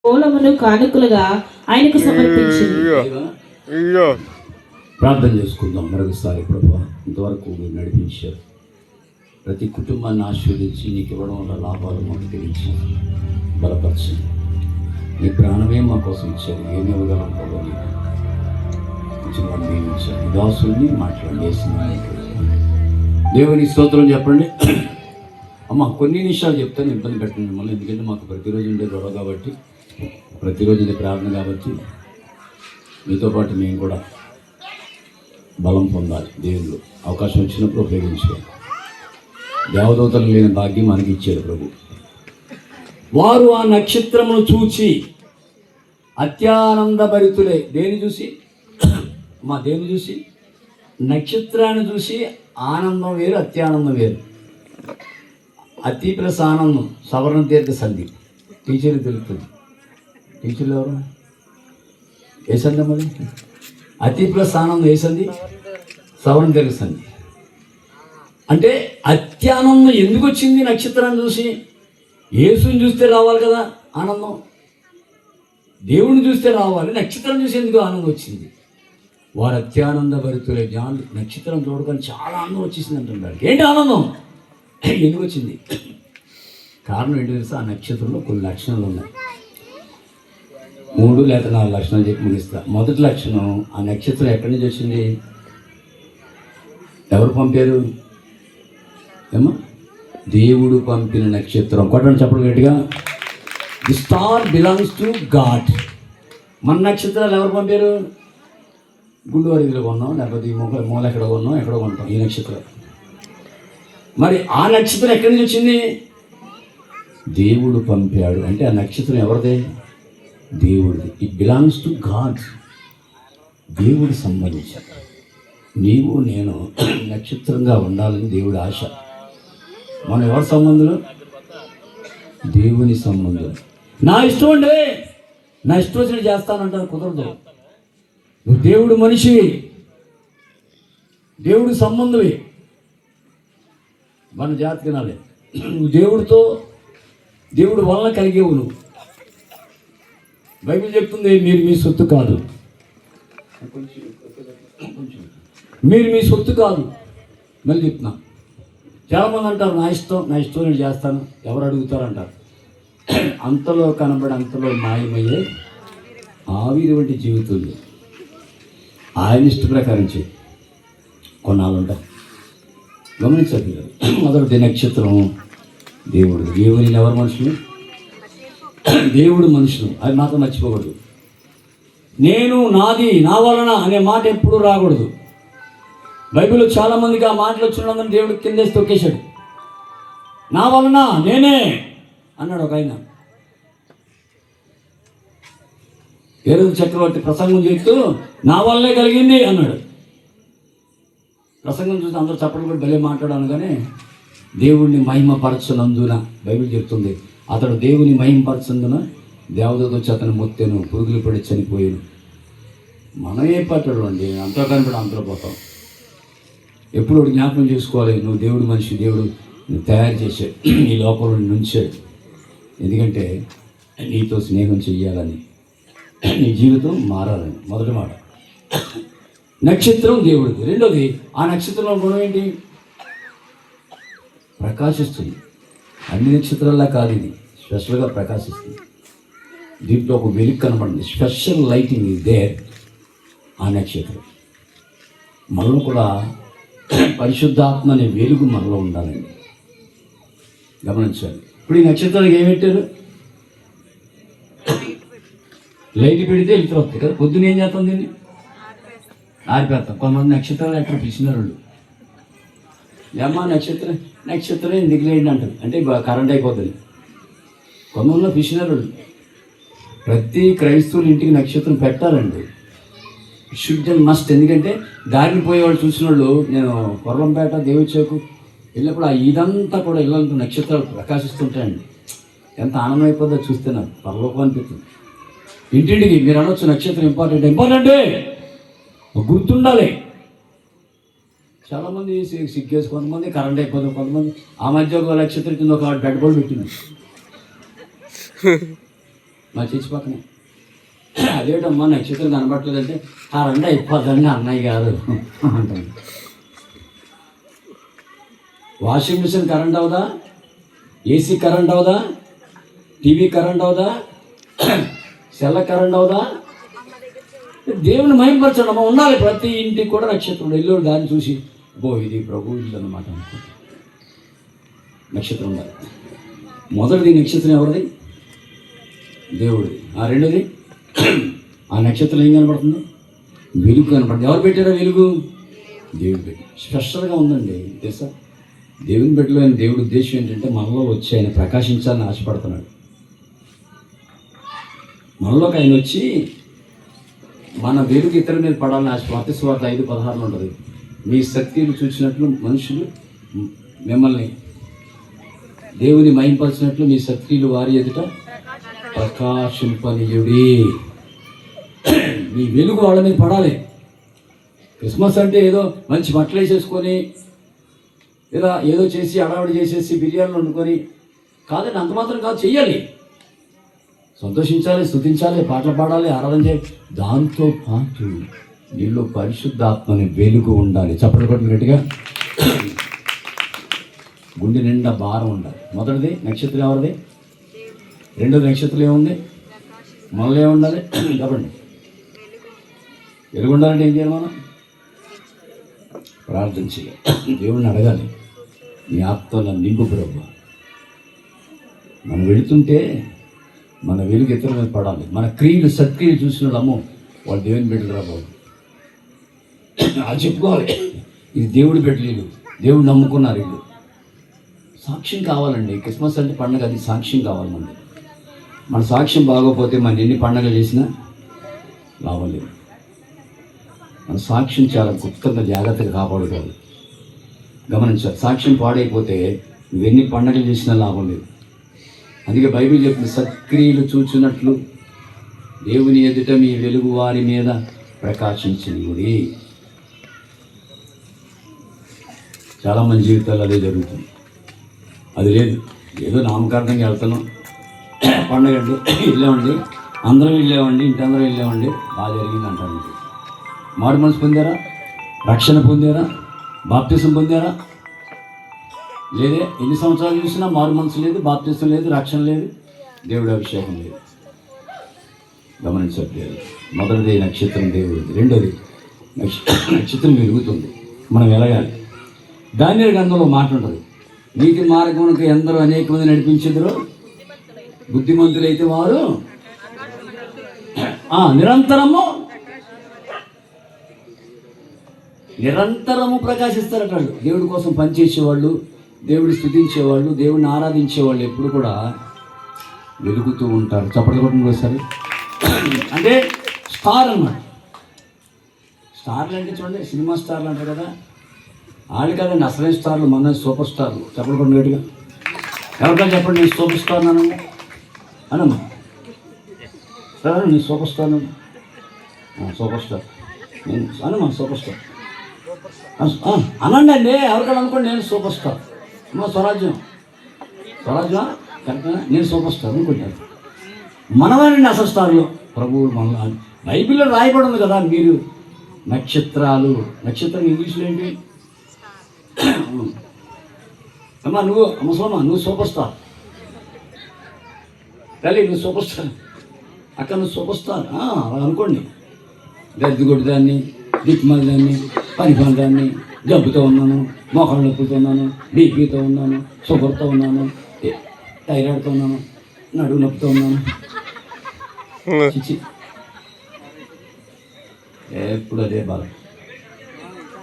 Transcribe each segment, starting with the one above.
మూలమును కానుకలుగా ఆయనకు సమర్పించింది. ప్రార్థన చేసుకుందాం. మరొకసారి ప్రభువా, ఇంతవరకు మీరు నడిపించారు. ప్రతి కుటుంబాన్ని ఆశీర్వదించి నీకు ఇవ్వడం వల్ల లాభాలు మాకు తెలిసి బలపరచండి. నీ ప్రాణమే మా కోసం ఇచ్చారు. ఏమి ఇవ్వగలం ప్రభు? దీవించారు. దాసుల్ని మాట్లాడేసింది దేవుని స్తోత్రం చెప్పండి. అమ్మ కొన్ని నిమిషాలు చెప్తాను, ఇబ్బంది పెట్టండి మిమ్మల్ని. ఎందుకంటే మాకు ప్రతిరోజు ఉండే గొడవ కాబట్టి, ప్రతిరోజు ఉండే ప్రార్థన కాబట్టి మీతో పాటు మేము కూడా బలం పొందాలి. దేవుళ్ళు అవకాశం వచ్చినప్పుడు ఉపయోగించుకోవాలి. దేవదూతలు లేని భాగ్యం మనకి ఇచ్చారు ప్రభు. వారు ఆ నక్షత్రమును చూచి అత్యానందభరితులే. దేని చూసి? దేని చూసి? నక్షత్రాన్ని చూసి ఆనందం వేరు, అత్యానందం వేరు. అతి ప్లస్ ఆనందం సవర్ణ దీర్ఘ సంధి. టీచర్లు తెలుస్తుంది. టీచర్లు ఎవరు? ఏ సంధి అమ్మది? అతి ప్లస్ ఆనందం ఏ సంధి? సవర్ణ దీర్ఘ సంధి. అంటే అత్యానందం ఎందుకు వచ్చింది? నక్షత్రాన్ని చూసి. యేసుని చూస్తే రావాలి కదా ఆనందం, దేవుని చూస్తే రావాలి. నక్షత్రం చూసి ఎందుకు ఆనందం వచ్చింది? వారు అత్యానంద భరితులే. జ్ఞానులు నక్షత్రం చూడగానే చాలా ఆనందం వచ్చేసింది అంటున్నారు. ఏంటి ఆనందం? ఎందుకు వచ్చింది? కారణం ఏంటి తెలుసా? ఆ నక్షత్రంలో కొన్ని లక్షణాలు ఉన్నాయి. 3 లేదా 4 లక్షణాలు చెప్పి ముగిస్తా. మొదటి లక్షణం, ఆ నక్షత్రం ఎక్కడి నుంచి వచ్చింది? ఎవరు పంపారు? ఏమో దేవుడు పంపిన నక్షత్రం. కొట్టండి చెప్పండి గట్టిగా. The star belongs to God. మన నక్షత్రాలు ఎవరు పంపారు? గుండువారిలో కొన్నాం, లేకపోతే ఈ మూల ఎక్కడ కొన్నాం, ఎక్కడో కొంటాం ఈ నక్షత్రం. మరి ఆ నక్షత్రం ఎక్కడి నుంచి వచ్చింది? దేవుడు పంపాడు. అంటే ఆ నక్షత్రం ఎవరిదే? దేవుడిది. It belongs to God. దేవుడి సంబంధించాడు. నీవు నేను నక్షత్రంగా ఉండాలని దేవుడి ఆశ. మనం ఎవరి సంబంధులు? దేవుని సంబంధులు. నా ఇష్టం అండి, నా ఇష్టం వచ్చినట్టు చేస్తానంటాను, కుదరదు. నువ్వు దేవుడు మనిషివి, దేవుడి సంబంధమే. మన జాతి తినాలి. నువ్వు దేవుడితో, దేవుడి వలన కలిగేవు. నువ్వు బైబిల్ చెప్తుంది, మీరు మీ సొత్తు కాదు. మీరు మీ సొత్తు కాదు. మళ్ళీ చెప్తున్నా. చాలామంది అంటారు నా ఇష్టం, నా ఇష్టం నేను చేస్తాను. ఎవరు అడుగుతారు అంటారు. అంతలో కనబడి అంతలో మాయమయ్యే ఆవిరి వంటి జీవితం. ఆయన ఇష్ట ప్రకారం చేయి. కొన్నాళ్ళు ఉంటాయి. గమనించాలి. మొదటి నక్షత్రం దేవుడు. దేవుని ఎవరు మనుషులు? దేవుడు మనుషులు. అది మాత్రం మర్చిపోకూడదు. నేను, నాది, నా వలన అనే మాట ఎప్పుడూ రాకూడదు. బైబిల్లో చాలామందికి ఆ మాటలు వచ్చిన దేవుడు కిందేసి తొక్కేశాడు. నా వలన, నేనే అన్నాడు ఒక ఆయన. హేరోదు చక్రవర్తి ప్రసంగం చేస్తూ నా వల్లే కలిగింది అన్నాడు. ప్రసంగం చూసి అందరూ చప్పట్లు కూడా భలే మాట్లాడాను. కానీ దేవుడిని మహిమపరచనందున బైబిల్ చెప్తుంది, అతడు దేవుని మహిమపరచనందున దేవదూత వచ్చి అతను మొత్తెను, పురుగులు పడి చనిపోయాను. మనం ఏ పట్టడు అండి, అంతా కనపడి అంతలో పోతాం. ఎప్పుడు జ్ఞాపకం చేసుకోవాలి, నువ్వు దేవుడు మనిషి. దేవుడు తయారు చేశాడు, ఈ లోకంలో నుంచాడు. ఎందుకంటే నీతో స్నేహం చెయ్యాలని, నీ జీవితం మారాలని. మొదటి మాట. నక్షత్రం దేవుడిది. రెండోది, ఆ నక్షత్రంలో గుణం ఏంటి? ప్రకాశిస్తుంది. అన్ని నక్షత్రాల్లా కాదు, ఇది స్పెషల్గా ప్రకాశిస్తుంది. దీంట్లో ఒక వెలుగు కనపడింది. Special lighting is there. ఆ నక్షత్రం మనలో కూడా పరిశుద్ధాత్మ అనే వెలుగు మనలో ఉండాలండి. గమనించాలి. ఇప్పుడు ఈ నక్షత్రానికి ఏం పెట్టారు? లైట్ పెడితే వెళ్తూ వస్తాయి కదా. పొద్దున్న ఏం చేస్తాం? దీన్ని ఆరిపేస్తాం. కొంతమంది నక్షత్రాలు ఎక్కడ పిలిచినారు వాళ్ళు. ఏమ్మా నక్షత్రం ఎందుకు లేండి అంటారు. అంటే కరెంట్ అయిపోతుంది. కొంతమందిలో పిలిచినారు. ప్రతి క్రైస్తవుల ఇంటికి నక్షత్రం పెట్టాలండి. Should and must. ఎందుకంటే దారిని పోయేవాళ్ళు చూసిన వాళ్ళు, నేను కొర్లంపేట దేవచౌకు వెళ్ళినప్పుడు ఆ ఇదంతా కూడా ఇళ్ళంతా నక్షత్రాలు ప్రకాశిస్తుంటాయండి. ఎంత ఆనందం అయిపోతుందో చూస్తే నాకు పరలోకం అనిపిస్తుంది. ఇంటింటికి మీరు అనొచ్చు నక్షత్రం ఇంపార్టెంటే గుర్తుండాలి. చాలామంది సిగ్గేసి, కొంతమంది కరెంట్ అయిపోతుంది, కొంతమంది ఆ మధ్య ఒక నక్షత్రం కింద ఒక బెడ్ బోర్డు పెట్టింది. మా చర్చి పక్కనే. అదేటమ్మా నక్షత్రం కనబట్టలేదంటే ఆ రండి అయిపోద్దండి అన్నయ్య గారు అంటాను. వాషింగ్ మిషన్ కరెంట్ అవుదా? ఏసీ కరెంట్ అవుదా? టీవీ కరెంట్ అవుదా? సెల్ల కరెంట్ అవుదా? దేవుని మహిమపరచడం ఉండాలి. ప్రతి ఇంటికి కూడా నక్షత్రం ఇల్లు దాన్ని చూసి ఇది ప్రభు ఇల్లు అన్నమాట అనుకుంటా. నక్షత్రం ఉండాలి. మొదటిది నక్షత్రం ఎవరిది? దేవుడిది. రెండోది ఆ నక్షత్రం ఏం కనపడుతుంది? వెలుగు కనపడుతుంది. ఎవరు పెట్టారో వెలుగు? దేవుడు పెట్టి. స్పెషల్గా ఉందండి తెలుసా? దేవుని బిడ్డలో ఆయన దేవుడి ఉద్దేశం ఏంటంటే మనలో వచ్చి ఆయన ప్రకాశించాలని ఆశపడుతున్నాడు. మనలోకి ఆయన వచ్చి మన వెలుగు ఇతరుల మీద పడాలని మత్తయి సువార్త 5:16 ఉంటుంది. మీ శక్తిని చూసినట్లు మనుషులు మిమ్మల్ని దేవుని మహింపరిచినట్లు మీ శక్తులు వారి ఎదుట ప్రకాశింపనీయుడి. మీ వెలుగు వాళ్ళ మీద పడాలి. క్రిస్మస్ అంటే ఏదో మంచి బట్టలు వేసేసుకొని ఇలా ఏదో చేసి అడావిడి చేసేసి బిర్యానీలు వండుకొని కాదండి, అంత మాత్రం కాదు. చెయ్యాలి, సంతోషించాలి, స్తుతించాలి, పాటలు పాడాలి, ఆరాధన చేయాలి. దాంతో పాటు నీళ్ళు పరిశుద్ధాత్మని వెలుగు ఉండాలి. చప్పట్లు కొట్టిన గట్టిగా. గుండె నిండా భారం ఉండాలి. మొదటిది నక్షత్రం ఎవరిది? రెండోది నక్షత్రం ఏముంది? మనలో ఏముండాలి? చెప్పండి. వెలుగు ఉండాలంటే ఏం చేయాలి? మనం ప్రార్థన చేయాలి, దేవుడిని అడగాలి. నీ ఆత్మలో నింపు ప్రభు. మనం వెళుతుంటే మన వెలుగు ఇతరుల మీద పడాలి. మన క్రియలు సత్క్రియలు చూసిన అమ్మో వాళ్ళు దేవుని బిడ్డలు రాబోదు అది చెప్పుకోవాలి. ఇది దేవుడి బిడ్డలు, దేవుడు నమ్ముకున్నారు వీళ్ళు. సాక్ష్యం కావాలండి. క్రిస్మస్ అంటే పండుగ, అది సాక్ష్యం కావాలి మనకి. మన సాక్ష్యం బాగోపోతే మన ఎన్ని పండుగలు చేసినా లాభం లేదు. మన సాక్ష్యం చాలా గుప్తంగా జాగ్రత్తగా కాపాడుకోవాలి. గమనించాలి. సాక్ష్యం పాడైపోతే నువ్వెన్ని పండుగలు చేసినా లాభం లేదు. అందుకే బైబిల్ చెప్పింది, సత్క్రియలు చూచినట్లు దేవుని ఎదుట మీ వెలుగు వారి మీద ప్రకాశించింది. చాలామంది జీవితాలు అదే జరుగుతుంది. అది లేదు, ఏదో నామకార్థంగా వెళ్తున్నాం, పండుగ అండి వెళ్ళామండి, అందరం వెళ్ళామండి, ఇంటి అందరం వెళ్ళామండి, బాగా జరిగింది అంటారు. మారు మనసు పొందారా? రక్షణ పొందారా? బాప్తిసం పొందారా? లేదే. ఎన్ని సంవత్సరాలు చూసినా మారు మనసు లేదు, బాప్తిసం లేదు, రక్షణ లేదు, దేవుడి అభిషేకం లేదు. గమనించట్లేదు. మొదటిది నక్షత్రం దేవుడిది. రెండోది నక్షత్రం వెలుగుతుంది, మనం వెలగాలి. దానియేలు గ్రంథంలో మాట ఉంటుంది, నీతి మార్గమునకు ఎందరో అనేక మంది నడిపించెదరో, బుద్ధిమంతులైతే వారు నిరంతరము ప్రకాశిస్తారట. దేవుడి కోసం పనిచేసేవాళ్ళు, దేవుడిని స్తుతించేవాళ్ళు, దేవుడిని ఆరాధించేవాళ్ళు ఎప్పుడు కూడా వెలుగుతూ ఉంటారు. చప్పట్లు కొట్టండి ఒకసారి. అంటే స్టార్ అన్నమాట. స్టార్లు అంటే చూడండి, సినిమా స్టార్లు అంటారు కదా, వాళ్ళు కదండి అసలైన స్టార్లు, మన సూపర్ స్టార్లు. చప్పట్లు కొట్టండి గట్టిగా. ఎవరికైనా చెప్పండి, నేను సూపర్ స్టార్ అనమ్మా. సరే, నేను సూపర్ స్టార్ సూపర్ స్టార్ అనమ్మా, సూపర్ స్టార్ అనండి అండి. ఎవరికైనా అనుకోండి, నేను సూపర్ స్టార్. అమ్మా స్వరాజ్యం కరెక్ట్గా, నేను సూపర్ స్టార్ అనుకుంటాను. మనమేనండి అసలు స్టార్లు. ప్రభువు మన బైబిల్లో రాయబడి ఉంది కదా, మీరు నక్షత్రాలు. నక్షత్రం ఇంగ్లీష్లో ఏంటి? అమ్మా నువ్వు, అమ్మ సోమ, నువ్వు సూపర్ స్టార్. తల్లి నువ్వు సూపర్ స్టార్. అక్క నువ్వు సూపర్ స్టార్ అనుకోండి. గడ్డిగొడ్డు దాన్ని, దిక్కుమల్లి దాన్ని, పనిపని దాన్ని, జబ్బుతో ఉన్నాను, మోకాళ్ళ నొప్పులతో ఉన్నాను, బీపీతో ఉన్నాను, షుగర్తో ఉన్నాను, థైరాయిడ్తో ఉన్నాను, నడువు నొప్పితో ఉన్నాను. ఎప్పుడు అదే బాధ.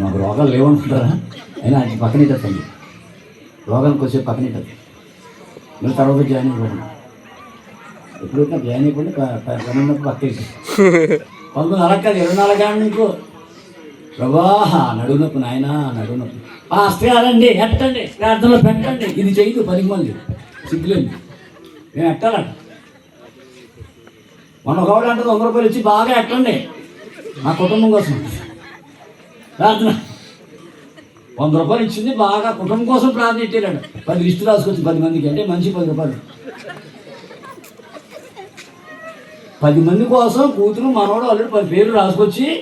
మాకు రోగాలు లేవనుకుంటారా? అయినా అది పక్కనే తెస్తాను. రోగానికి వచ్చే పక్కనే తెస్తాను. మళ్ళీ తర్వాత జాయిన్ అయిపోయింది. ఎప్పుడైతే జాయిన్ అయిపోయింది పని ఉన్నప్పుడు పక్కకి 19 అలా కాదు, 24 గంటలు నీకు ప్రభా నడువు నొప్పి, నాయన నడువు నొప్పి. అరండి ఎట్టండి, ప్రార్థనలో పెట్టండి. ఇది చేయదు, పనికి మళ్ళీ సిగ్గులేండి, నేను ఎట్టాలంట. మన ఒకవాడు అంటే 100 రూపాయలు ఇచ్చి బాగా ఎట్టండి నా కుటుంబం కోసం ప్రార్థన. 100 రూపాయలు ఇచ్చింది బాగా కుటుంబం కోసం ప్రార్థన పెట్టాడు. 10 లిస్టు రాసుకొచ్చి 10 మందికి, అంటే మంచి 10 రూపాయలు. 10 మంది కోసం కూతురు మనోడు ఆల్రెడీ 10 పేర్లు రాసుకొచ్చి